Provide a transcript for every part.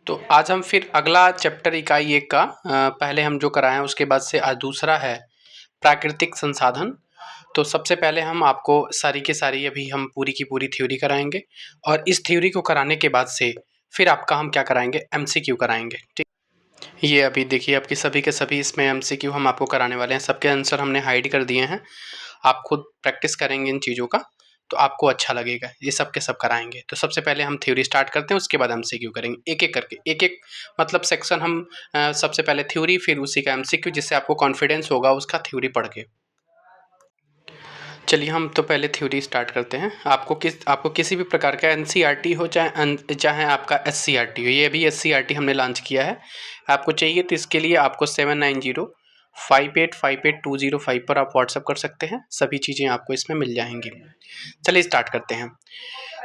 तो आज हम फिर अगला चैप्टर इकाई 1 का पहले हम जो कराए हैं उसके बाद से आज दूसरा है प्राकृतिक संसाधन। तो सबसे पहले हम आपको सारी की सारी अभी हम पूरी की पूरी थ्योरी कराएंगे और इस थ्योरी को कराने के बाद से फिर आपका हम क्या कराएंगे, एमसीक्यू कराएंगे। ठीक, ये अभी देखिए आपकी सभी के सभी इसमें एमसीक्यू हम आपको कराने वाले हैं। सबके आंसर हमने हाइड कर दिए हैं, आप खुद प्रैक्टिस करेंगे इन चीज़ों का तो आपको अच्छा लगेगा। ये सब के सब कराएंगे। तो सबसे पहले हम थ्योरी स्टार्ट करते हैं, उसके बाद एमसीक्यू करेंगे एक एक करके, एक एक मतलब सेक्शन हम सबसे पहले थ्योरी फिर उसी का एमसीक्यू, जिससे आपको कॉन्फिडेंस होगा उसका थ्योरी पढ़ के। चलिए हम तो पहले थ्योरी स्टार्ट करते हैं। आपको किसी भी प्रकार का एनसीईआरटी हो चाहे आपका एससीईआरटी हो, ये अभी एससीईआरटी हमने लॉन्च किया है, आपको चाहिए तो इसके लिए आपको 7905858205 पर आप व्हाट्सअप कर सकते हैं। सभी चीज़ें आपको इसमें मिल जाएंगी। चलिए स्टार्ट करते हैं।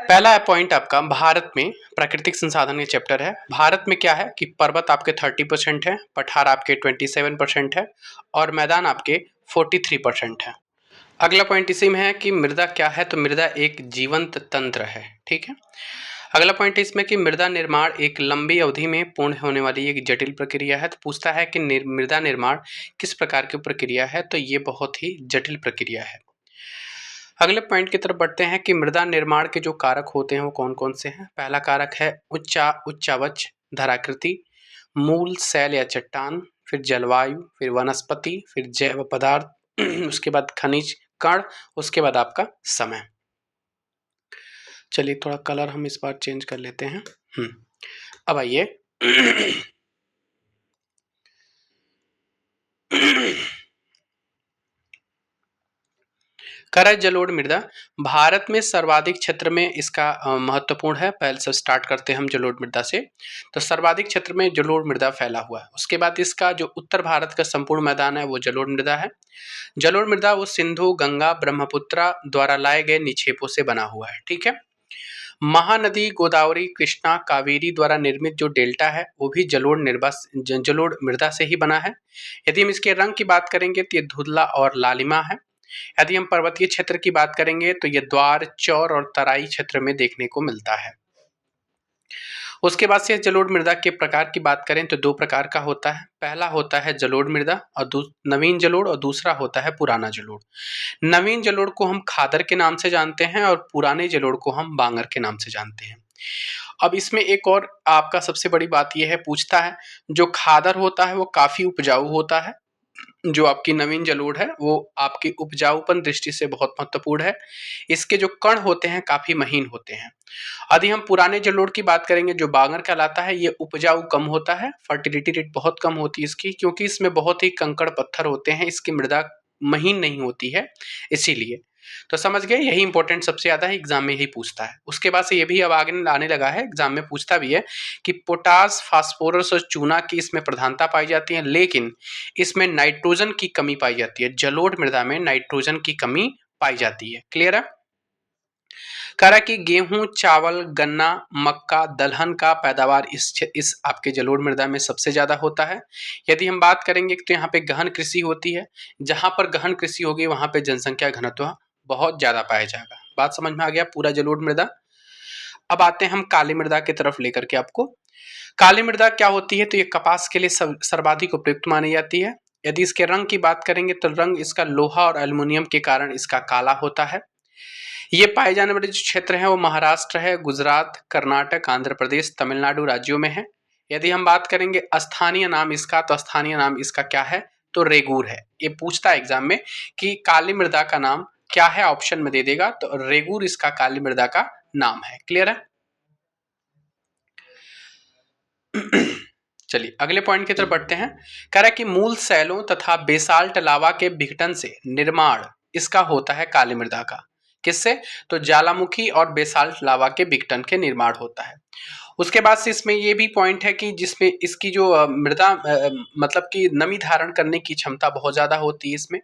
पहला पॉइंट आपका भारत में प्राकृतिक संसाधन के चैप्टर है। भारत में क्या है कि पर्वत आपके 30% है, पठार आपके 27% है और मैदान आपके 43% है। अगला पॉइंट इसी में है कि मृदा क्या है, तो मृदा एक जीवंत तंत्र है। ठीक है। अगला पॉइंट इसमें कि मृदा निर्माण एक लंबी अवधि में पूर्ण होने वाली एक जटिल प्रक्रिया है। तो पूछता है कि मृदा निर्माण किस प्रकार की प्रक्रिया है, तो ये बहुत ही जटिल प्रक्रिया है। अगले पॉइंट की तरफ बढ़ते हैं कि मृदा निर्माण के जो कारक होते हैं वो कौन कौन से हैं। पहला कारक है उच्चावच धराकृति, मूल शैल या चट्टान, फिर जलवायु, फिर वनस्पति, फिर जैव पदार्थ, उसके बाद खनिज कण, उसके बाद आपका समय। चलिए थोड़ा कलर हम इस बार चेंज कर लेते हैं। अब आइए करज जलोढ़ मृदा भारत में सर्वाधिक क्षेत्र में इसका महत्वपूर्ण है। पहले से स्टार्ट करते हैं हम जलोढ़ मृदा से। तो सर्वाधिक क्षेत्र में जलोढ़ मृदा फैला हुआ है। उसके बाद इसका जो उत्तर भारत का संपूर्ण मैदान है वो जलोढ़ मृदा है। जलोढ़ मृदा वो सिंधु, गंगा, ब्रह्मपुत्रा द्वारा लाए गए निक्षेपों से बना हुआ है। ठीक है। महानदी गोदावरी, कृष्णा, कावेरी द्वारा निर्मित जो डेल्टा है वो भी जलोढ़ मृदा से ही बना है। यदि हम इसके रंग की बात करेंगे तो ये धुंधला और लालिमा है। यदि हम पर्वतीय क्षेत्र की बात करेंगे तो ये द्वार, चौर और तराई क्षेत्र में देखने को मिलता है। उसके बाद से जलोढ़ मृदा के प्रकार की बात करें तो दो प्रकार का होता है। पहला होता है जलोढ़ मृदा और नवीन जलोढ़, और दूसरा होता है पुराना जलोढ़। नवीन जलोढ़ को हम खादर के नाम से जानते हैं और पुराने जलोढ़ को हम बांगर के नाम से जानते हैं। अब इसमें एक और आपका सबसे बड़ी बात यह है, पूछता है जो खादर होता है वो काफी उपजाऊ होता है, जो आपकी नवीन जलोढ़ है वो आपकी उपजाऊपन दृष्टि से बहुत महत्वपूर्ण है। इसके जो कण होते हैं काफी महीन होते हैं। यदि हम पुराने जलोढ़ की बात करेंगे जो बांगर कहलाता है, ये उपजाऊ कम होता है, फर्टिलिटी रेट बहुत कम होती है इसकी, क्योंकि इसमें बहुत ही कंकड़ पत्थर होते हैं, इसकी मृदा महीन नहीं होती है इसीलिए। तो समझ गए, यही इंपॉर्टेंट सबसे ज्यादा है, एग्जाम में यही पूछता है। उसके बाद से ये भी अब आगे आने लगा है, एग्जाम में पूछता भी है कि पोटास, फास्फोरस और चूना की इसमें प्रधानता पाई जाती है, लेकिन इसमें नाइट्रोजन की कमी पाई जाती है। जलोढ़ मृदा में नाइट्रोजन की कमी पाई जाती है। क्लियर है। करा कि गेहूं, चावल, गन्ना, मक्का, दलहन का पैदावार इस आपके जलोढ़ मृदा में सबसे ज्यादा होता है। यदि हम बात करेंगे तो यहाँ पे गहन कृषि होती है। जहां पर गहन कृषि होगी वहां पे जनसंख्या घनत्व बहुत ज्यादा पाया जाएगा। बात समझ में आ गया, पूरा जलोढ़ मृदा। अब आते हैं हम काली मृदा की तरफ लेकर के आपको। काली मृदा क्या होती है, तो ये कपास के लिए सर्वाधिक उपयुक्त मानी जाती है। यदि इसके रंग की बात करेंगे तो रंग इसका लोहा और एल्युमिनियम के कारण इसका काला होता है। ये पाए जाने वाले जो क्षेत्र हैं वो महाराष्ट्र है, गुजरात, कर्नाटक, आंध्र प्रदेश, तमिलनाडु राज्यों में है। यदि हम बात करेंगे स्थानीय नाम इसका, तो स्थानीय नाम इसका क्या है, तो रेगूर है। ये पूछता है एग्जाम में कि काली मृदा का नाम क्या है, ऑप्शन में दे देगा, तो रेगूर इसका काली मृदा का नाम है। क्लियर है। चलिए अगले पॉइंट की तरफ बढ़ते हैं। कह रहा है कि मूल शैलों तथा बेसाल्ट लावा के विघटन से निर्माण इसका होता है काली मृदा का। किससे, तो ज्वालामुखी और बेसाल्ट लावा के विघटन के निर्माण होता है। उसके बाद से इसमें ये भी पॉइंट है कि जिसमें इसकी जो मृदा मतलब कि नमी धारण करने की क्षमता बहुत ज्यादा होती है इसमें।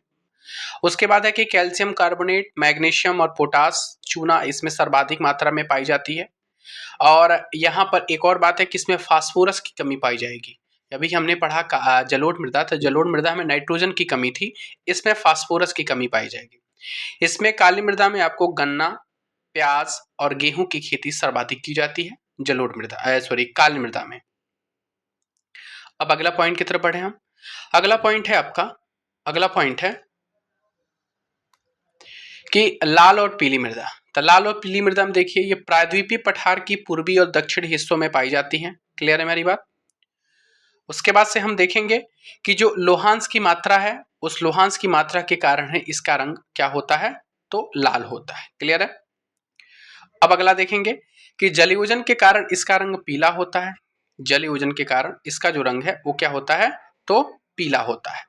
उसके बाद है कि कैल्शियम कार्बोनेट, मैग्नीशियम और पोटास, चूना इसमें सर्वाधिक मात्रा में पाई जाती है। और यहाँ पर एक और बात है कि इसमें फास्फोरस की कमी पाई जाएगी। अभी हमने पढ़ा जलोढ़ मृदा, तो जलोढ़ मृदा में नाइट्रोजन की कमी थी, इसमें फास्फोरस की कमी पाई जाएगी। इसमें काली मृदा में आपको गन्ना, प्याज और गेहूं की खेती सर्वाधिक की जाती है जलोढ़ मृदा, सॉरी काली मृदा में। अब अगला पॉइंट की तरफ बढ़े हम। अगला पॉइंट है आपका, अगला पॉइंट है कि लाल और पीली मृदा। तो लाल और पीली मृदा में देखिए ये प्रायद्वीपीय पठार की पूर्वी और दक्षिणी हिस्सों में पाई जाती हैं। क्लियर है मेरी बात। उसके बाद से हम देखेंगे कि जो लोहांश की मात्रा है, उस लोहांश की मात्रा के कारण है इसका रंग क्या होता है, तो लाल होता है। क्लियर है। अब अगला देखेंगे कि जलयोजन के कारण इसका रंग पीला होता है। जलयोजन के कारण इसका जो रंग है वो क्या होता है, तो पीला होता है।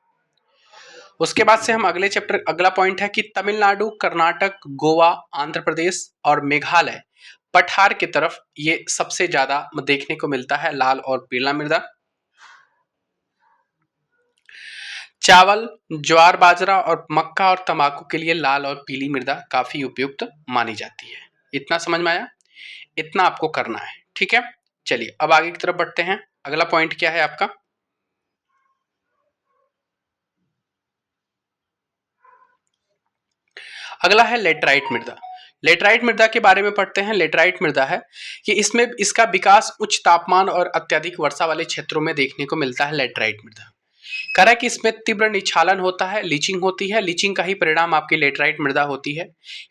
उसके बाद से हम अगले चैप्टर, अगला पॉइंट है कि तमिलनाडु, कर्नाटक, गोवा, आंध्र प्रदेश और मेघालय पठार की तरफ ये सबसे ज्यादा देखने को मिलता है लाल और पीला मृदा। चावल, ज्वार, बाजरा और मक्का और तंबाकू के लिए लाल और पीली मृदा काफी उपयुक्त मानी जाती है। इतना समझ में आया, इतना आपको करना है। ठीक है, चलिए अब आगे की तरफ बढ़ते हैं। अगला पॉइंट क्या है आपका, अगला है लेटराइट मृदा। लेटराइट मृदा के बारे में पढ़ते हैं। लेटराइट मृदा है कि इसमें इसका विकास उच्च तापमान और अत्यधिक वर्षा वाले क्षेत्रों में देखने को मिलता है। लेटराइट मृदा कह रहा है कि इसमें तीव्र निक्षालन होता है, लीचिंग होती है। लीचिंग का ही परिणाम आपकी लेटराइट मृदा होती है।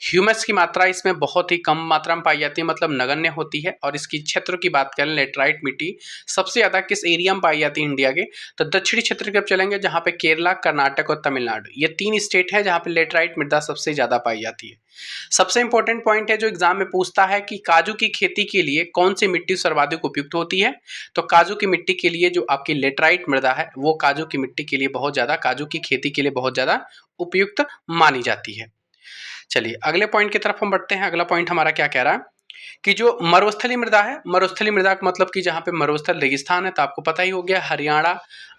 ह्यूमस की मात्रा इसमें बहुत ही कम मात्रा में पाई जाती है, मतलब नगण्य होती है। और इसकी क्षेत्र की बात करें, लेटराइट मिट्टी सबसे ज्यादा किस एरिया में पाई जाती है इंडिया के, तो दक्षिणी क्षेत्र की तरफ चलेंगे जहां पे केरला, कर्नाटक और तमिलनाडु, ये 3 स्टेट है जहां पे लेटराइट मृदा सबसे ज्यादा पाई जाती है। सबसे इंपॉर्टेंट पॉइंट है जो एग्जाम में पूछता है कि काजू की खेती के लिए कौन सी मिट्टी सर्वाधिक उपयुक्त होती है, तो काजू की मिट्टी के लिए जो आपकी लेटराइट मृदा है वो काजू की मिट्टी के लिए बहुत ज्यादा, काजू की खेती के लिए बहुत ज्यादा उपयुक्त मानी जाती है। चलिए अगले पॉइंट की तरफ हम बढ़ते हैं। अगला पॉइंट हमारा क्या कह रहा है कि जो मरुस्थली मृदा है, मरुस्थली मृदा का मतलब कि जहां पे मरुस्थल रेगिस्तान है, तो आपको पता ही हो गया, हरियाणा,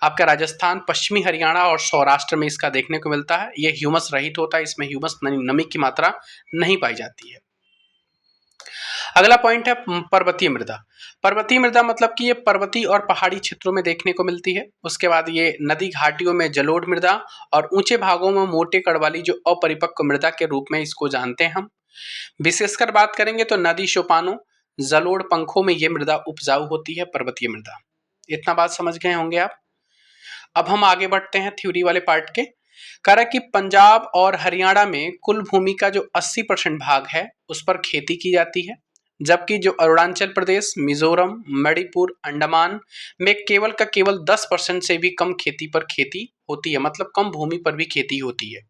आपका राजस्थान, पश्चिमी हरियाणा और सौराष्ट्र में इसका देखने को मिलता है। ये ह्यूमस रहित होता है, इसमें ह्यूमस नमी की मात्रा नहीं पाई जाती है। अगला पॉइंट है पर्वतीय मृदा। पर्वतीय मृदा मतलब कि ये पर्वतीय और पहाड़ी क्षेत्रों में देखने को मिलती है। उसके बाद ये नदी घाटियों में जलोढ़ मृदा और ऊंचे भागों में मोटे कण वाली जो अपरिपक्व मृदा के रूप में इसको जानते हैं हम। विशेषकर बात करेंगे तो नदी सोपानों, जलोढ़ पंखों में ये मृदा उपजाऊ होती है, पर्वतीय मृदा। इतना बात समझ गए होंगे आप। अब हम आगे बढ़ते हैं थ्योरी वाले पार्ट के। कह रहा है कि पंजाब और हरियाणा में कुल भूमि का जो 80% भाग है उस पर खेती की जाती है, जबकि जो अरुणाचल प्रदेश, मिजोरम, मणिपुर, अंडमान में केवल का केवल 10% से भी कम खेती पर खेती होती है, मतलब कम भूमि पर भी खेती होती है।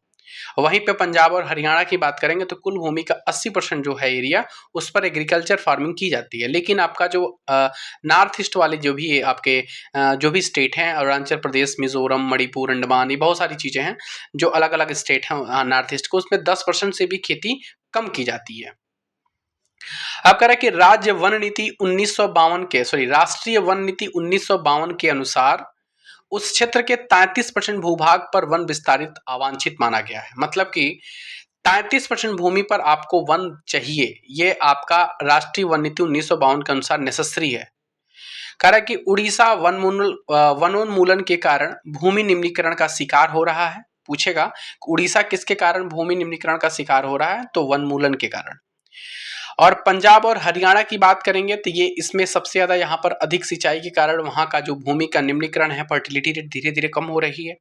वहीं पे पंजाब और हरियाणा की बात करेंगे तो कुल भूमि का 80% जो है एरिया, उस पर एग्रीकल्चर फार्मिंग की जाती है। लेकिन आपका जो नॉर्थ ईस्ट वाले जो भी आपके जो भी स्टेट हैं, अरुणाचल प्रदेश, मिजोरम, मणिपुर, अंडमान, ये बहुत सारी चीज़ें हैं जो अलग अलग स्टेट हैं नॉर्थ ईस्ट को, उसमें 10% से भी खेती कम की जाती है। अब कह रहा है कि राज्य वन नीति 1952 के, सॉरी, राष्ट्रीय वन नीति 1952 के अनुसार उस क्षेत्र के 33% भूभाग पर वन विस्तारित अवांछित माना गया है। मतलब कि 33% भूमि पर आपको वन चाहिए, ये आपका राष्ट्रीय वन नीति 1952 के अनुसार नेसेसरी है। कह रहा है कि उड़ीसा वनोन्मूलन के कारण भूमि निम्नीकरण का शिकार हो रहा है। पूछेगा उड़ीसा किसके कारण भूमि निम्नीकरण का शिकार हो रहा है, तो वनमूलन के कारण। और पंजाब और हरियाणा की बात करेंगे तो ये इसमें सबसे ज्यादा यहाँ पर अधिक सिंचाई के कारण वहाँ का जो भूमि का निम्नीकरण है, फर्टिलिटी रेट धीरे धीरे कम हो रही है।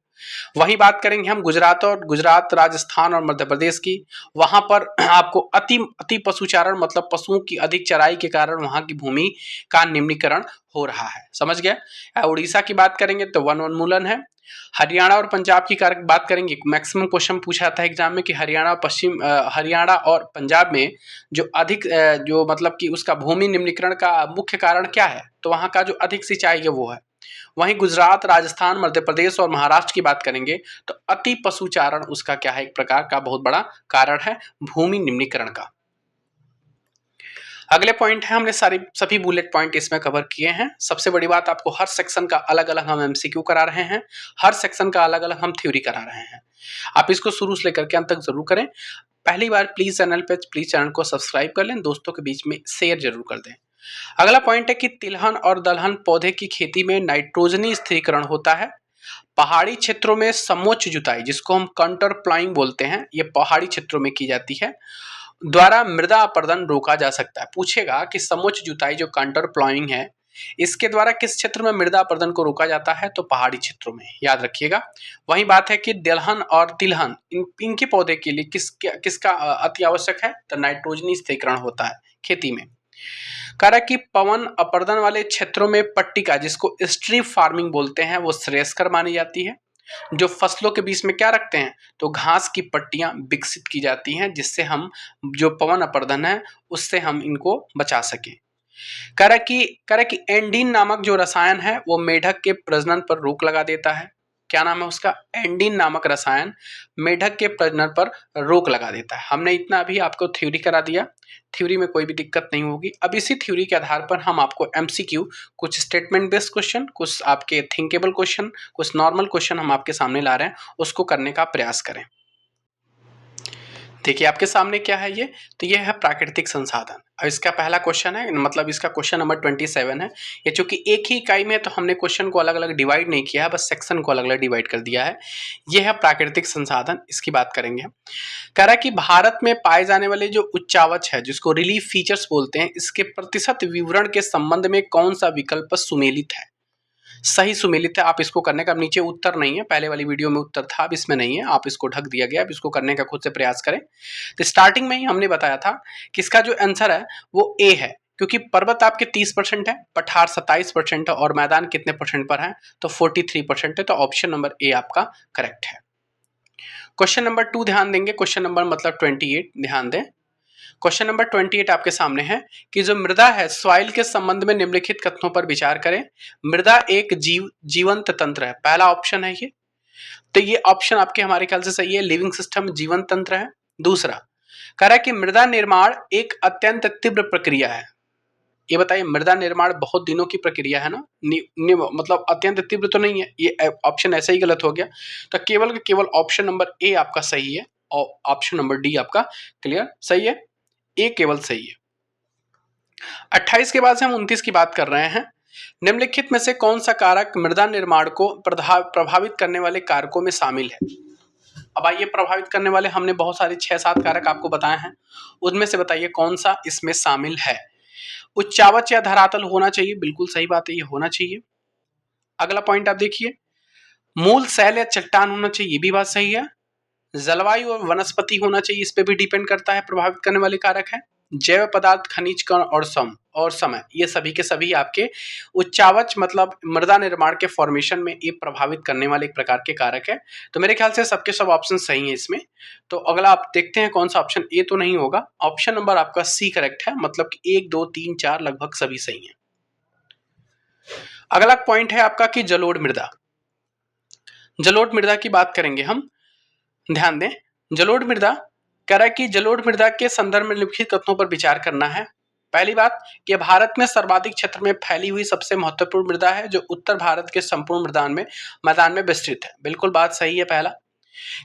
वहीं बात करेंगे हम गुजरात, राजस्थान और मध्य प्रदेश की, वहां पर आपको अति अति पशुचारण, मतलब पशुओं की अधिक चराई के कारण वहां की भूमि का निम्नीकरण हो रहा है। समझ गया। उड़ीसा की बात करेंगे तो वन उन्मूलन है। हरियाणा और पंजाब की बात करेंगे, मैक्सिमम क्वेश्चन पूछा जाता है एग्जाम में कि हरियाणा और पंजाब में जो अधिक जो मतलब कि उसका भूमि निम्नीकरण का मुख्य कारण क्या है, तो वहां का जो अधिक सिंचाई है वो है। वहीं गुजरात, राजस्थान, मध्य प्रदेश और महाराष्ट्र की बात करेंगे तो अति पशुचारण उसका क्या है, एक प्रकार का बहुत बड़ा कारण है भूमि निम्नीकरण का। अगले पॉइंट है, हमने सभी बुलेट पॉइंट इसमें कवर किए हैं। सबसे बड़ी बात, आपको हर सेक्शन का अलग अलग हम एमसीक्यू करा रहे हैं, हर सेक्शन का अलग अलग हम थ्योरी करा रहे हैं। आप इसको शुरू से लेकर के अंत तक जरूर करें। पहली बार प्लीज चैनल को सब्सक्राइब कर लें, दोस्तों के बीच में शेयर जरूर कर दें। अगला पॉइंट है कि तिलहन और दलहन पौधे की खेती में नाइट्रोजनी स्थिरीकरण होता है। पहाड़ी क्षेत्रों में समोच्च जुताई, जिसको हम कंटर प्लाइंग बोलते हैं, ये पहाड़ी क्षेत्रों में की जाती है, द्वारा मृदा अपरदन रोका जा सकता है। पूछेगा कि समोच्च जुताई जो कंटर प्लाइंग है इसके द्वारा किस क्षेत्र में मृदा अपरदन को रोका जाता है? तो पहाड़ी क्षेत्रों में, याद रखिएगा। वही बात है कि दलहन और तिलहन इनके पौधे के लिए किसका अति आवश्यक है? तो नाइट्रोजनी स्थिरीकरण होता है खेती में। कह रहा कि पवन अपर्दन वाले क्षेत्रों में पट्टिका, जिसको स्ट्रिप फार्मिंग बोलते हैं, वो श्रेयस्कर मानी जाती है। जो फसलों के बीच में क्या रखते हैं? तो घास की पट्टियां विकसित की जाती हैं, जिससे हम जो पवन अपर्दन है उससे हम इनको बचा सकें। कह रहा कि एंडीन नामक जो रसायन है वो मेढक के प्रजनन पर रोक लगा देता है। क्या नाम है उसका? एंडीन नामक रसायन मेढक के प्रजनन पर रोक लगा देता है। हमने इतना अभी आपको थ्योरी करा दिया, थ्योरी में कोई भी दिक्कत नहीं होगी। अब इसी थ्योरी के आधार पर हम आपको एमसीक्यू, कुछ स्टेटमेंट बेस्ड क्वेश्चन, कुछ आपके थिंकेबल क्वेश्चन, कुछ नॉर्मल क्वेश्चन हम आपके सामने ला रहे हैं, उसको करने का प्रयास करें। देखिए आपके सामने क्या है ये, तो ये है प्राकृतिक संसाधन। और इसका पहला क्वेश्चन है, मतलब इसका क्वेश्चन नंबर 27 है। ये चूंकि एक ही इकाई में है तो हमने क्वेश्चन को अलग अलग डिवाइड नहीं किया है, बस सेक्शन को अलग अलग डिवाइड कर दिया है। ये है प्राकृतिक संसाधन, इसकी बात करेंगे हम। कह रहा है कि भारत में पाए जाने वाले जो उच्चावच है, जिसको रिलीफ फीचर्स बोलते हैं, इसके प्रतिशत विवरण के संबंध में कौन सा विकल्प सुमेलित है? सही सुमेलित है। आप इसको करने का, नीचे उत्तर नहीं है, पहले वाली वीडियो में उत्तर था, अब इसमें नहीं है, आप इसको ढक दिया गया। अब इसको करने का खुद से प्रयास करें। तो स्टार्टिंग में ही हमने बताया था कि इसका जो आंसर है वो ए है, क्योंकि पर्वत आपके 30% है, पठार 27% है, और मैदान कितने परसेंट पर है? तो 43% है। तो ऑप्शन नंबर ए आपका करेक्ट है। क्वेश्चन नंबर 2 ध्यान देंगे, क्वेश्चन नंबर मतलब 28 ध्यान दें। क्वेश्चन नंबर 28 आपके सामने है कि जो मृदा है, सॉइल के संबंध में निम्नलिखित कथनों पर विचार करें। मृदा एक जीवंत तंत्र है, पहला ऑप्शन है ये। तो ये ऑप्शन आपके हमारे ख्याल से सही है, लिविंग सिस्टम जीवंत तंत्र है। दूसरा कह रहा है कि मृदा निर्माण एक अत्यंत तीव्र प्रक्रिया है। ये बताइए, मृदा निर्माण बहुत दिनों की प्रक्रिया है ना, मतलब अत्यंत तीव्र तो नहीं है, ये ऑप्शन ऐसा ही गलत हो गया। तो केवल ऑप्शन नंबर ए आपका सही है, और ऑप्शन नंबर डी आपका क्लियर सही है, ए केवल सही है। 28 के बाद से हम 29 की बात कर रहे हैं। निम्नलिखित में से कौन सा कारक मृदा निर्माण को प्रभावित करने वाले कारकों में शामिल है? अब आइए, प्रभावित करने वाले हमने बहुत सारे 6-7 कारक आपको बताए हैं, उनमें से बताइए कौन सा इसमें शामिल है। उच्चावच या धरातल होना चाहिए, बिल्कुल सही बात है, ये होना चाहिए। अगला पॉइंट आप देखिए, मूल शैल या चट्टान होना चाहिए, ये भी बात सही है। जलवायु और वनस्पति होना चाहिए, इस पे भी डिपेंड करता है, प्रभावित करने वाले कारक है। जैव पदार्थ, खनिज कण और समय, ये सभी के सभी आपके उच्चावच मतलब मृदा निर्माण के फॉर्मेशन में ये प्रभावित करने वाले एक प्रकार के कारक है। तो मेरे ख्याल से सबके सब ऑप्शन सही है इसमें। तो अगला आप देखते हैं कौन सा ऑप्शन, ए तो नहीं होगा, ऑप्शन नंबर आपका सी करेक्ट है, मतलब कि 1 2 3 4 लगभग सभी सही है। अगला पॉइंट है आपका कि जलोढ़ मृदा। जलोढ़ मृदा की बात करेंगे हम, ध्यान दें। जलोढ़ मृदा कह रहा है कि जलोढ़ मृदा के संदर्भ में निम्नलिखित कथनों पर विचार करना है। पहली बात कि भारत में सर्वाधिक क्षेत्र में फैली हुई सबसे महत्वपूर्ण मृदा है, जो उत्तर भारत के संपूर्ण मैदान में विस्तृत है, बिल्कुल बात सही है पहला।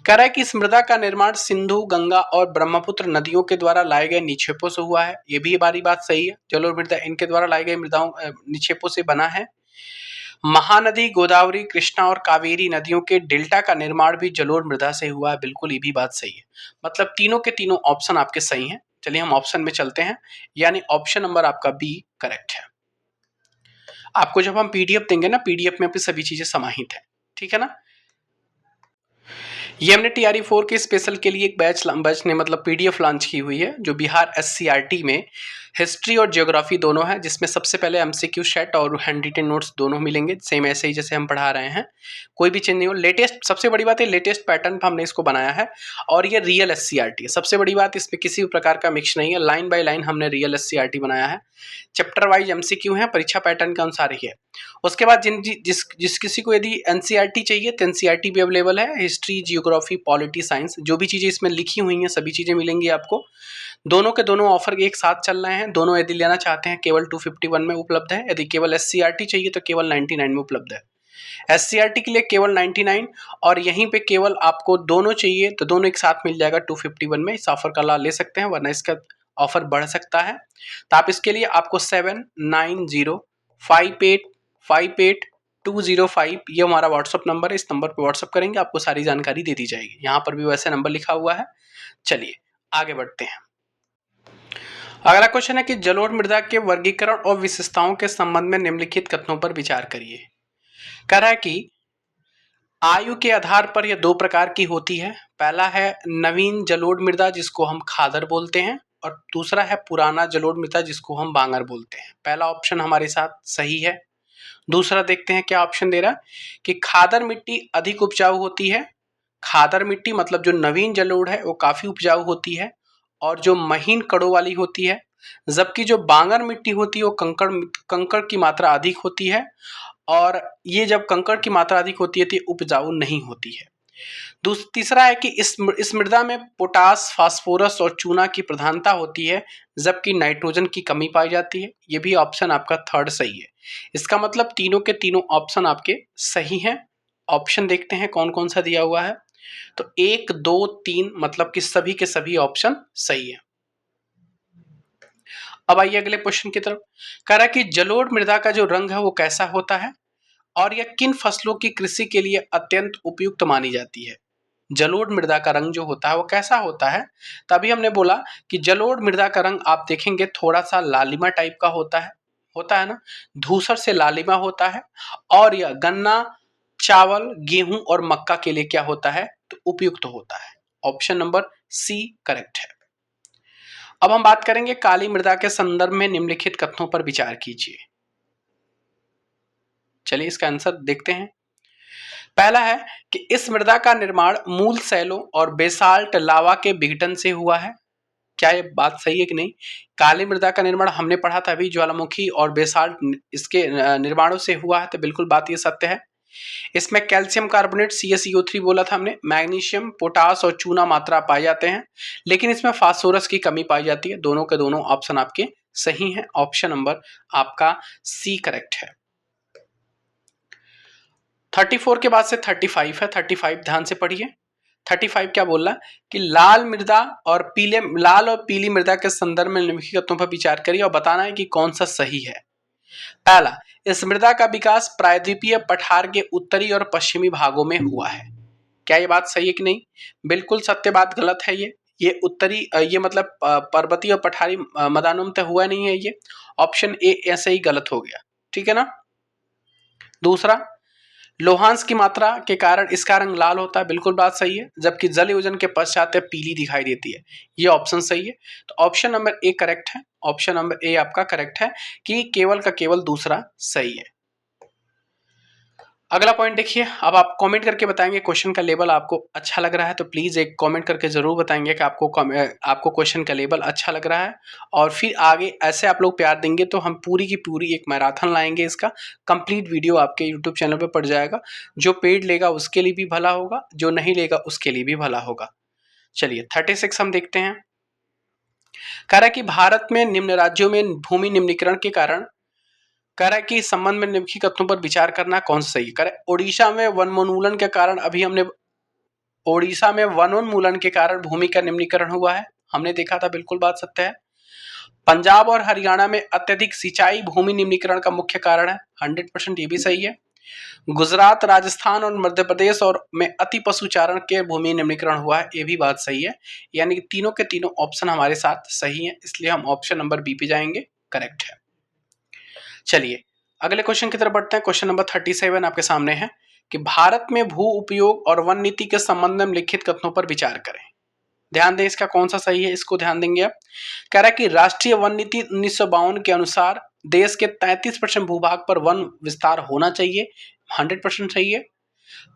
कह रहा है कि इस मृदा का निर्माण सिंधु, गंगा और ब्रह्मपुत्र नदियों के द्वारा लाए गए निक्षेपों से हुआ है, ये भी हमारी बात सही है। जलोढ़ मृदा इनके द्वारा लाई गई मृदाओं निक्षेपों से बना है। महानदी गोदावरी, कृष्णा और कावेरी नदियों के डेल्टा का निर्माण भी जलोढ़ मृदा से हुआ है, बिल्कुल ये भी बात सही है। मतलब तीनों के तीनों ऑप्शन आपके सही हैं। चलिए हम ऑप्शन में चलते हैं, यानी ऑप्शन नंबर आपका बी करेक्ट है। आपको जब हम पीडीएफ देंगे ना, पीडीएफ में आपकी सभी चीजें समाहित है, ठीक है ना। ये हमने टीआरई 4 के स्पेशल के लिए एक बैच ने मतलब पीडीएफ लॉन्च की हुई है, जो बिहार एससीईआरटी में हिस्ट्री और ज्योग्राफी दोनों है, जिसमें सबसे पहले एमसीक्यू सेट और हैंड रिटन नोट्स दोनों मिलेंगे, सेम ऐसे ही जैसे हम पढ़ा रहे हैं, कोई भी चेंज नहीं हो। लेटेस्ट, सबसे बड़ी बात है लेटेस्ट पैटर्न पर हमने इसको बनाया है, और ये रियल एससीईआरटी है। सबसे बड़ी बात, इसमें किसी भी प्रकार का मिक्स नहीं है, लाइन बाय लाइन हमने रियल एससीईआरटी बनाया है। चैप्टर वाइज एमसीक्यू है, परीक्षा पैटर्न के अनुसार ही है। उसके बाद जिस किसी को यदि एनसीईआरटी चाहिए तो एनसीईआरटी भी अवेलेबल है, हिस्ट्री, जियोग्राफी, पॉलिटी, साइंस, जो भी चीज़ें इसमें लिखी हुई हैं सभी चीज़ें मिलेंगी आपको। दोनों के दोनों ऑफर एक साथ चल रहे हैं, दोनों यदि लेना चाहते हैं केवल 251 में उपलब्ध है, यदि केवल एससीईआरटी चाहिए तो केवल 99 में उपलब्ध है। एससीईआरटी के लिए केवल 99, और यहीं पे केवल आपको दोनों चाहिए तो दोनों एक साथ मिल जाएगा 251 में। इस ऑफर का लाभ ले सकते हैं, वरना इसका ऑफर बढ़ सकता है। तो आप इसके लिए आपको 7905858205, ये हमारा व्हाट्सअप नंबर है, इस नंबर पर व्हाट्सअप करेंगे, आपको सारी जानकारी दे दी जाएगी। यहाँ पर भी वैसे नंबर लिखा हुआ है। चलिए आगे बढ़ते हैं। अगला क्वेश्चन है कि जलोढ़ मृदा के वर्गीकरण और विशेषताओं के संबंध में निम्नलिखित कथनों पर विचार करिए। कह रहा है कि आयु के आधार पर यह दो प्रकार की होती है। पहला है नवीन जलोढ़ मृदा जिसको हम खादर बोलते हैं, और दूसरा है पुराना जलोढ़ मृदा जिसको हम बांगर बोलते हैं। पहला ऑप्शन हमारे साथ सही है। दूसरा देखते हैं क्या ऑप्शन दे रहा है कि खादर मिट्टी अधिक उपजाऊ होती है। खादर मिट्टी मतलब जो नवीन जलोढ़ है वो काफी उपजाऊ होती है और जो महीन कड़ों वाली होती है, जबकि जो बांगर मिट्टी होती है वो कंकड़ कंकड़ की मात्रा अधिक होती है, और ये जब कंकड़ की मात्रा अधिक होती है तो ये उपजाऊ नहीं होती है। तीसरा है कि इस मृदा में पोटास, फास्फोरस और चूना की प्रधानता होती है, जबकि नाइट्रोजन की कमी पाई जाती है। ये भी ऑप्शन आपका थर्ड सही है। इसका मतलब तीनों के तीनों ऑप्शन आपके सही हैं। ऑप्शन देखते हैं कौन कौन सा दिया हुआ है। तो 1, 2, 3 मतलब कि सभी के सभी ऑप्शन सही है। अब आइए अगले क्वेश्चन की तरफ। कह रहा है कि जलोढ़ मृदा का जो रंग है वो कैसा होता है और यह किन फसलों की कृषि के लिए अत्यंत उपयुक्त मानी जाती है। जलोढ़ मृदा का रंग जो होता है वो कैसा होता है। तभी हमने बोला कि जलोढ़ मृदा का रंग आप देखेंगे थोड़ा सा लालिमा टाइप का होता है ना, धूसर से लालिमा होता है, और यह गन्ना, चावल, गेहूं और मक्का के लिए क्या होता है तो उपयुक्त होता है। ऑप्शन नंबर सी करेक्ट है। अब हम बात करेंगे काली मृदा के संदर्भ में निम्नलिखित कथनों पर विचार कीजिए। चलिए इसका आंसर देखते हैं। पहला है कि इस मृदा का निर्माण मूल शैलों और बेसाल्ट लावा के विघटन से हुआ है। क्या ये बात सही है कि नहीं। काली मृदा का निर्माण हमने पढ़ा था अभी, ज्वालामुखी और बेसाल्ट इसके निर्माणों से हुआ है, तो बिल्कुल बात ये सत्य है। इसमें कैल्शियम कार्बोनेट CaCO3 बोला था हमने, मैग्नीशियम, पोटास और चूना मात्रा पाए जाते हैं, लेकिन इसमें फास्फोरस की कमी पाई जाती है। दोनों के दोनों ऑप्शन आपके सही हैं। ऑप्शन नंबर आपका सी करेक्ट है। 34 के बाद से 35 है। 35 ध्यान से पढ़िए। 35 क्या बोल रहा है कि लाल और पीली मृदा के संदर्भ में निम्नलिखित तत्वों पर विचार करिए और बताना है कि कौन सा सही है। पहला, इस मृदा का विकास प्रायद्वीपीय पठार के उत्तरी और पश्चिमी भागों में हुआ है। क्या ये बात सही है कि नहीं। बिल्कुल सत्य बात, गलत है ये उत्तरी ये मतलब पर्वतीय और पठारी मैदानों में तो हुआ नहीं है ये। ऑप्शन ए ऐसे ही गलत हो गया, ठीक है ना। दूसरा, लोहांश की मात्रा के कारण इसका रंग लाल होता है, बिल्कुल बात सही है, जबकि जल योजन के पश्चात पीली दिखाई देती है। ये ऑप्शन सही है, तो ऑप्शन नंबर ए करेक्ट है। ऑप्शन नंबर ए आपका करेक्ट है कि केवल का केवल दूसरा सही है। अगला पॉइंट देखिए। अब आप कमेंट करके बताएंगे क्वेश्चन का लेवल आपको अच्छा लग रहा है, तो प्लीज एक कमेंट करके जरूर बताएंगे कि आपको क्वेश्चन का लेवल अच्छा लग रहा है, और फिर आगे ऐसे आप लोग प्यार देंगे तो हम पूरी की पूरी एक मैराथन लाएंगे। इसका कंप्लीट वीडियो आपके यूट्यूब चैनल पर पड़ जाएगा। जो पेड लेगा उसके लिए भी भला होगा, जो नहीं लेगा उसके लिए भी भला होगा। चलिए 36 हम देखते हैं। कह रहा है कि भारत में निम्न राज्यों में भूमि निम्नीकरण के कारण, कह रहा है कि संबंध में निम्नलिखित कथनों पर विचार करना कौन सा सही है। कह रहा है ओडिशा में वनोन्मूलन के कारण, अभी हमने ओडिशा में वनोन्मूलन के कारण भूमि का निम्नीकरण हुआ है, हमने देखा था, बिल्कुल बात सत्य है। पंजाब और हरियाणा में अत्यधिक सिंचाई भूमि निम्नीकरण का मुख्य कारण है, 100% ये भी सही है। गुजरात, राजस्थान और मध्य प्रदेश और में अति पशुचारण के भूमि निम्नीकरण हुआ है, ये भी बात सही है। यानी कि तीनों के तीनों ऑप्शन हमारे साथ सही है, इसलिए हम ऑप्शन नंबर बी पे जाएंगे, करेक्ट है। चलिए अगले क्वेश्चन की तरफ बढ़ते हैं। क्वेश्चन नंबर 37 आपके सामने है कि भारत में भू उपयोग और वन नीति के संबंध में लिखित कथनों पर विचार करें। ध्यान दें इसका कौन सा सही है, इसको ध्यान देंगे आप। कह रहा है कि राष्ट्रीय वन नीति 1952 के अनुसार देश के 33% भूभाग पर वन विस्तार होना चाहिए, 100% सही है।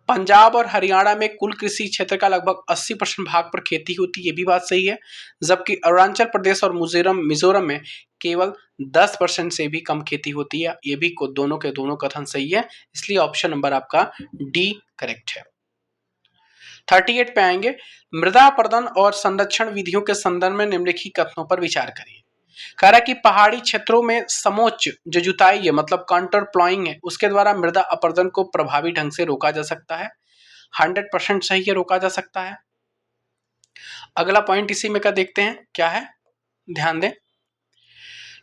पंजाब और हरियाणा में कुल कृषि क्षेत्र का लगभग 80% भाग पर खेती होती है, ये भी बात सही है, जबकि अरुणाचल प्रदेश और मिजोरम में केवल 10% से भी कम खेती होती है। ये भी दोनों के दोनों कथन सही है, इसलिए ऑप्शन नंबर आपका डी करेक्ट है। 38 पे आएंगे। मृदा अपर्दन और संरक्षण विधियों के संदर्भ में निम्नलिखित कथनों पर विचार करिए। कह रहा है कि पहाड़ी क्षेत्रों में समोच्च जो जुताई है मतलब काउंटर प्लॉइंग है, उसके द्वारा मृदा अपर्दन को प्रभावी ढंग से रोका जा सकता है, 100% सही है, रोका जा सकता है। अगला पॉइंट इसी में का देखते हैं क्या है, ध्यान दें।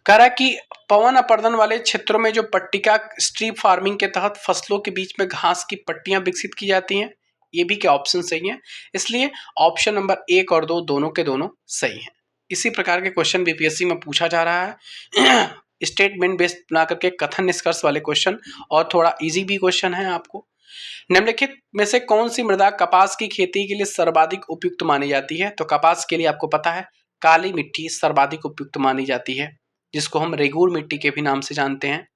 कह रहा है कि पवन अपर्दन वाले क्षेत्रों में जो पट्टिका स्ट्रिप फार्मिंग के तहत फसलों के बीच में घास की पट्टियां विकसित की जाती हैं, ये भी क्या ऑप्शन सही है, इसलिए ऑप्शन नंबर 1 और 2 दोनों के दोनों सही हैं। इसी प्रकार के क्वेश्चन बीपीएससी में पूछा जा रहा है। स्टेटमेंट बेस्ड बना करके कथन निष्कर्ष वाले क्वेश्चन, और थोड़ा इजी भी क्वेश्चन है आपको। निम्नलिखित में से कौन सी मृदा कपास की खेती के लिए सर्वाधिक उपयुक्त मानी जाती है? तो कपास के लिए आपको पता है काली मिट्टी सर्वाधिक उपयुक्त मानी जाती है, जिसको हम रेगूर मिट्टी के भी नाम से जानते हैं।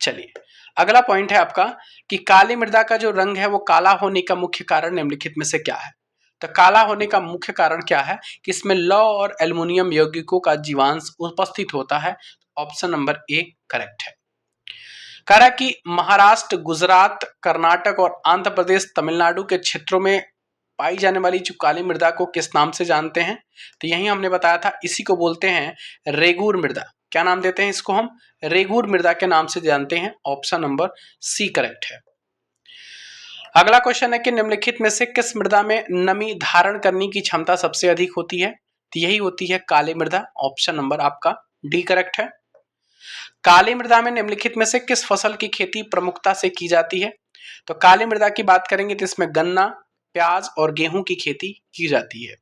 चलिए अगला पॉइंट है आपका कि काली मृदा का जो रंग है वो काला होने का मुख्य कारण निम्नलिखित में से क्या है? तो काला होने का मुख्य कारण क्या है कि इसमें लौह और एल्युमिनियम यौगिकों का जीवांश उपस्थित होता है। ऑप्शन नंबर ए करेक्ट है। कह रहा कि महाराष्ट्र, गुजरात, कर्नाटक और आंध्र प्रदेश, तमिलनाडु के क्षेत्रों में पाई जाने वाली जो काली मृदा को किस नाम से जानते हैं? तो यही हमने बताया था, इसी को बोलते हैं रेगूर मृदा। क्या नाम देते हैं इसको? हम रेगूर मृदा के नाम से जानते हैं। ऑप्शन नंबर सी करेक्ट है। अगला क्वेश्चन है कि निम्नलिखित में से किस मृदा में नमी धारण करने की क्षमता सबसे अधिक होती है? तो यही होती है काली मृदा। ऑप्शन नंबर आपका डी करेक्ट है। काली मृदा में निम्नलिखित में से किस फसल की खेती प्रमुखता से की जाती है? तो काली मृदा की बात करेंगे तो इसमें गन्ना, प्याज और गेहूं की खेती की जाती है।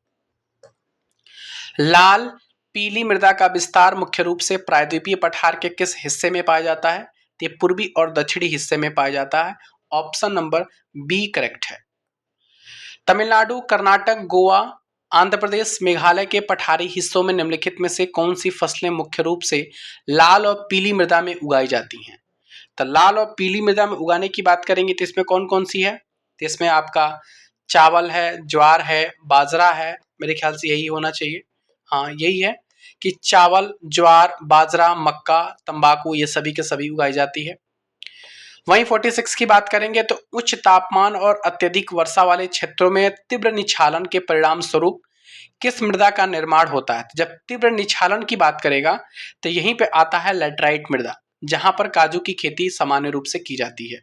लाल पीली मृदा का विस्तार मुख्य रूप से प्रायद्वीपीय पठार के किस हिस्से में पाया जाता है? तो ये पूर्वी और दक्षिणी हिस्से में पाया जाता है। ऑप्शन नंबर बी करेक्ट है। तमिलनाडु, कर्नाटक, गोवा, आंध्र प्रदेश, मेघालय के पठारी हिस्सों में निम्नलिखित में से कौन सी फसलें मुख्य रूप से लाल और पीली मृदा में उगाई जाती हैं? तो लाल और पीली मृदा में उगाने की बात करेंगे तो इसमें कौन कौन सी है? तो इसमें आपका चावल है, ज्वार है, बाजरा है, मेरे ख्याल से यही होना चाहिए। हाँ यही है कि चावल, ज्वार, बाजरा, मक्का, तंबाकू ये सभी के सभी उगाई जाती है। वहीं 46 की बात करेंगे तो उच्च तापमान और अत्यधिक वर्षा वाले क्षेत्रों में तीव्र निछालन के परिणाम स्वरूप किस मृदा का निर्माण होता है? जब तीव्र निछालन की बात करेगा तो यहीं पे आता है लैटराइट मृदा, जहां पर काजू की खेती सामान्य रूप से की जाती है।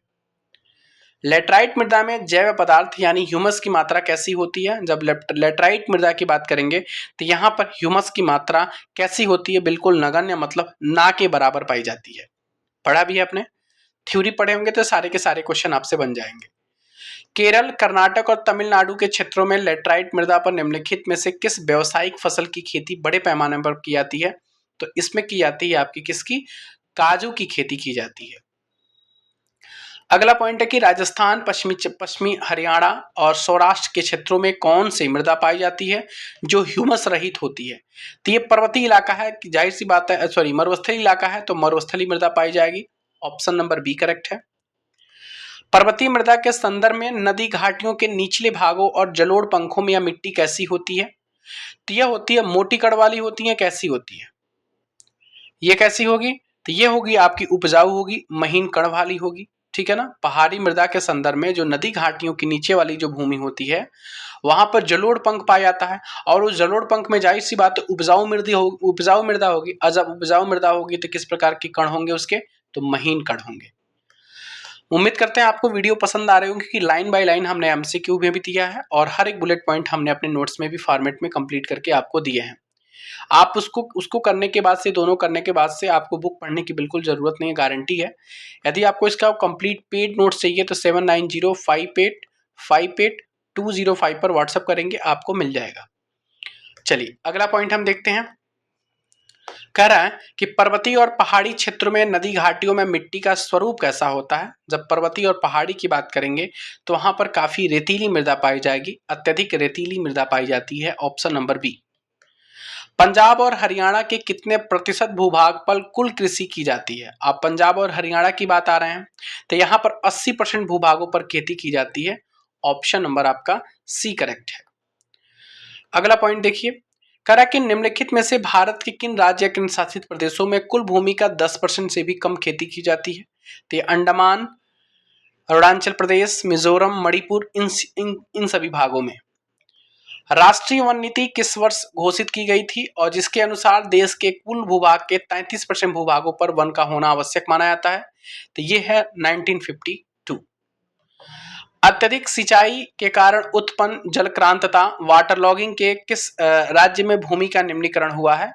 लैटराइट मृदा में जैव पदार्थ यानी ह्यूमस की मात्रा कैसी होती है? जब लैटराइट मृदा की बात करेंगे तो यहाँ पर ह्यूमस की मात्रा कैसी होती है? बिल्कुल नगण्य, मतलब ना के बराबर पाई जाती है। पढ़ा भी है आपने, थ्योरी पढ़े होंगे तो सारे के सारे क्वेश्चन आपसे बन जाएंगे। केरल, कर्नाटक और तमिलनाडु के क्षेत्रों में लैटराइट मृदा पर निम्नलिखित में से किस व्यावसायिक फसल की खेती बड़े पैमाने पर की जाती है? तो इसमें की जाती है आपकी किसकी? काजू की खेती की जाती है। अगला पॉइंट है कि राजस्थान, पश्चिमी हरियाणा और सौराष्ट्र के क्षेत्रों में कौन सी मृदा पाई जाती है जो ह्यूमस रहित होती है? तो ये पर्वतीय इलाका है, जाहिर सी बात है, सॉरी मरुस्थलीय इलाका है, तो मरुस्थलीय मृदा पाई जाएगी। ऑप्शन नंबर बी करेक्ट है। पर्वतीय मृदा के संदर्भ में नदी घाटियों के निचले भागों और जलोढ़ पंखों में यह मिट्टी कैसी होती है? तो यह होती है मोटी कड़ वाली होती है। कैसी होती है? ये कैसी होगी? तो ये होगी आपकी उपजाऊ होगी, महीन कण वाली होगी, ठीक है ना। पहाड़ी मृदा के संदर्भ में जो नदी घाटियों की नीचे वाली जो भूमि होती है वहां पर जलोढ़ पंख पाया जाता है, और उस जलोढ़ पंख में जाहिर सी बात है उपजाऊ मृदा होगी। और जब उपजाऊ मृदा होगी तो किस प्रकार के कण होंगे उसके? तो महीन कण होंगे। उम्मीद करते हैं आपको वीडियो पसंद आ रहे होंगे कि लाइन बाय लाइन हमने एमसीक्यू में भी दिया है और हर एक बुलेट पॉइंट हमने अपने नोट्स में भी फॉर्मेट में कंप्लीट करके आपको दिए हैं। आप उसको करने के बाद से, दोनों करने के बाद से आपको बुक पढ़ने की बिल्कुल जरूरत नहीं है, गारंटी है। यदि आपको इसका कंप्लीट पेड नोट्स चाहिए तो 7905858205 पर व्हाट्सएप करेंगे, आपको मिल जाएगा। चलिए अगला पॉइंट हम देखते हैं। कह रहा है कि पर्वतीय और पहाड़ी क्षेत्रों में नदी घाटियों में मिट्टी का स्वरूप कैसा होता है? जब पर्वतीय और पहाड़ी की बात करेंगे तो वहां पर काफी रेतीली मृदा पाई जाएगी, अत्यधिक रेतीली मृदा पाई जाती है। Option number B. पंजाब और हरियाणा के कितने प्रतिशत भूभाग पर कुल कृषि की जाती है? आप पंजाब और हरियाणा की बात आ रहे हैं तो यहाँ पर 80% भूभागों पर खेती की जाती है। ऑप्शन नंबर आपका सी करेक्ट है। अगला पॉइंट देखिए, कह रहा है कि निम्नलिखित में से भारत के किन राज्य, किन शासित प्रदेशों में कुल भूमि का 10% से भी कम खेती की जाती है? तो अंडमान, अरुणाचल प्रदेश, मिजोरम, मणिपुर, इन सभी भागों में। राष्ट्रीय वन नीति किस वर्ष घोषित की गई थी और जिसके अनुसार देश के कुल भूभाग के 33% भूभागों पर वन का होना आवश्यक माना जाता है? तो ये है 1952। अत्यधिक सिंचाई के कारण उत्पन्न जलक्रांतता, वाटर लॉगिंग के किस राज्य में भूमि का निम्नीकरण हुआ है?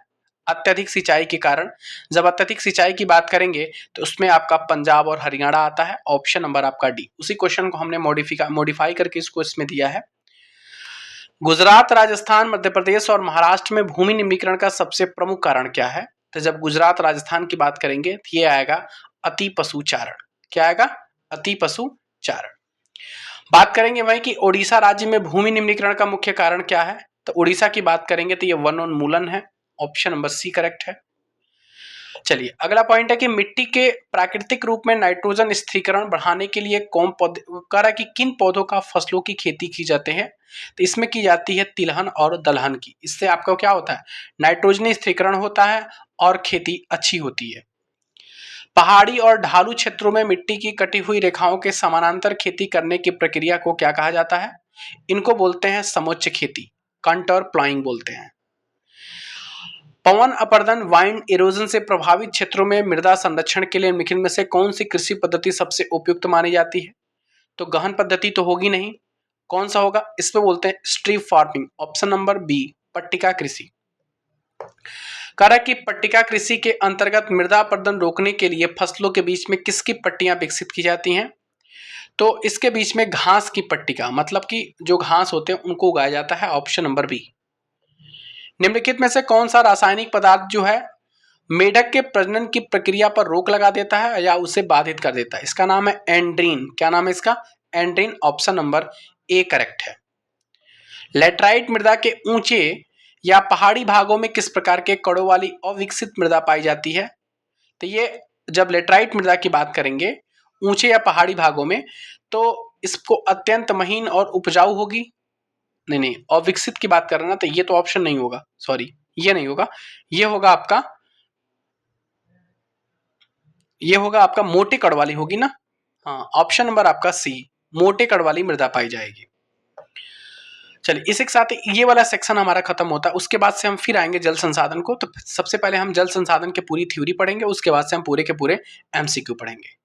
अत्यधिक सिंचाई के कारण, जब अत्यधिक सिंचाई की बात करेंगे तो उसमें आपका पंजाब और हरियाणा आता है। ऑप्शन नंबर आपका डी। उसी क्वेश्चन को हमने मॉडिफाई करके इसको इसमें दिया है। गुजरात, राजस्थान, मध्य प्रदेश और महाराष्ट्र में भूमि निम्नीकरण का सबसे प्रमुख कारण क्या है? तो जब गुजरात, राजस्थान की बात करेंगे तो ये आएगा अति पशुचारण। क्या आएगा? अति पशुचारण। बात करेंगे वहीं कि ओडिशा राज्य में भूमि निम्नीकरण का मुख्य कारण क्या है? तो ओडिशा की बात करेंगे तो ये वनोन्मूलन है। ऑप्शन नंबर सी करेक्ट है। चलिए अगला पॉइंट है कि मिट्टी के प्राकृतिक रूप में नाइट्रोजन स्थिरीकरण बढ़ाने के लिए कौन पौधे कह रहा है कि किन पौधों का फसलों की खेती की जाती है? तो इसमें की जाती है तिलहन और दलहन की। इससे आपका क्या होता है? नाइट्रोजन स्थिरीकरण होता है और खेती अच्छी होती है। पहाड़ी और ढालू क्षेत्रों में मिट्टी की कटी हुई रेखाओं के समानांतर खेती करने की प्रक्रिया को क्या कहा जाता है? इनको बोलते हैं समोच्च खेती, कंटर प्लाइंग बोलते हैं। पवन अपर्दन वाइंड इरोजन से प्रभावित क्षेत्रों में मृदा संरक्षण के लिए निम्नलिखित में से कौन सी कृषि पद्धति सबसे उपयुक्त मानी जाती है? तो गहन पद्धति तो होगी नहीं, कौन सा होगा? इस पे बोलते हैं strip farming. Option number B पट्टिका कृषि। कह रहा है कि पट्टिका कृषि के अंतर्गत मृदा अपरदन रोकने के लिए फसलों के बीच में किसकी पट्टियां विकसित की जाती हैं? तो इसके बीच में घास की पट्टिका, मतलब कि जो घास होते हैं उनको उगाया जाता है। Option number B. निम्नलिखित में से कौन सा रासायनिक पदार्थ जो है मेढक के प्रजनन की प्रक्रिया पर रोक लगा देता है या उसे बाधित कर देता है? इसका नाम है एंड्रीन। क्या नाम है इसका? एंड्रीन। ऑप्शन नंबर ए करेक्ट है। लेटराइट मृदा के ऊंचे या पहाड़ी भागों में किस प्रकार के कणों वाली अविकसित मृदा पाई जाती है? तो ये जब लेटराइट मृदा की बात करेंगे ऊंचे या पहाड़ी भागों में, तो इसको अत्यंत महीन और उपजाऊ होगी। नहीं नहीं, अविकसित की बात कर रहे ना, तो ये तो ऑप्शन नहीं होगा, सॉरी ये नहीं होगा। ये होगा आपका मोटे कण वाली होगी ना। हाँ, ऑप्शन नंबर आपका सी मोटे कण वाली मृदा पाई जाएगी। चलिए इसी के साथ ये वाला सेक्शन हमारा खत्म होता है। उसके बाद से हम फिर आएंगे जल संसाधन को। तो सबसे पहले हम जल संसाधन की पूरी थ्योरी पढ़ेंगे, उसके बाद से हम पूरे के पूरे एमसीक्यू पढ़ेंगे।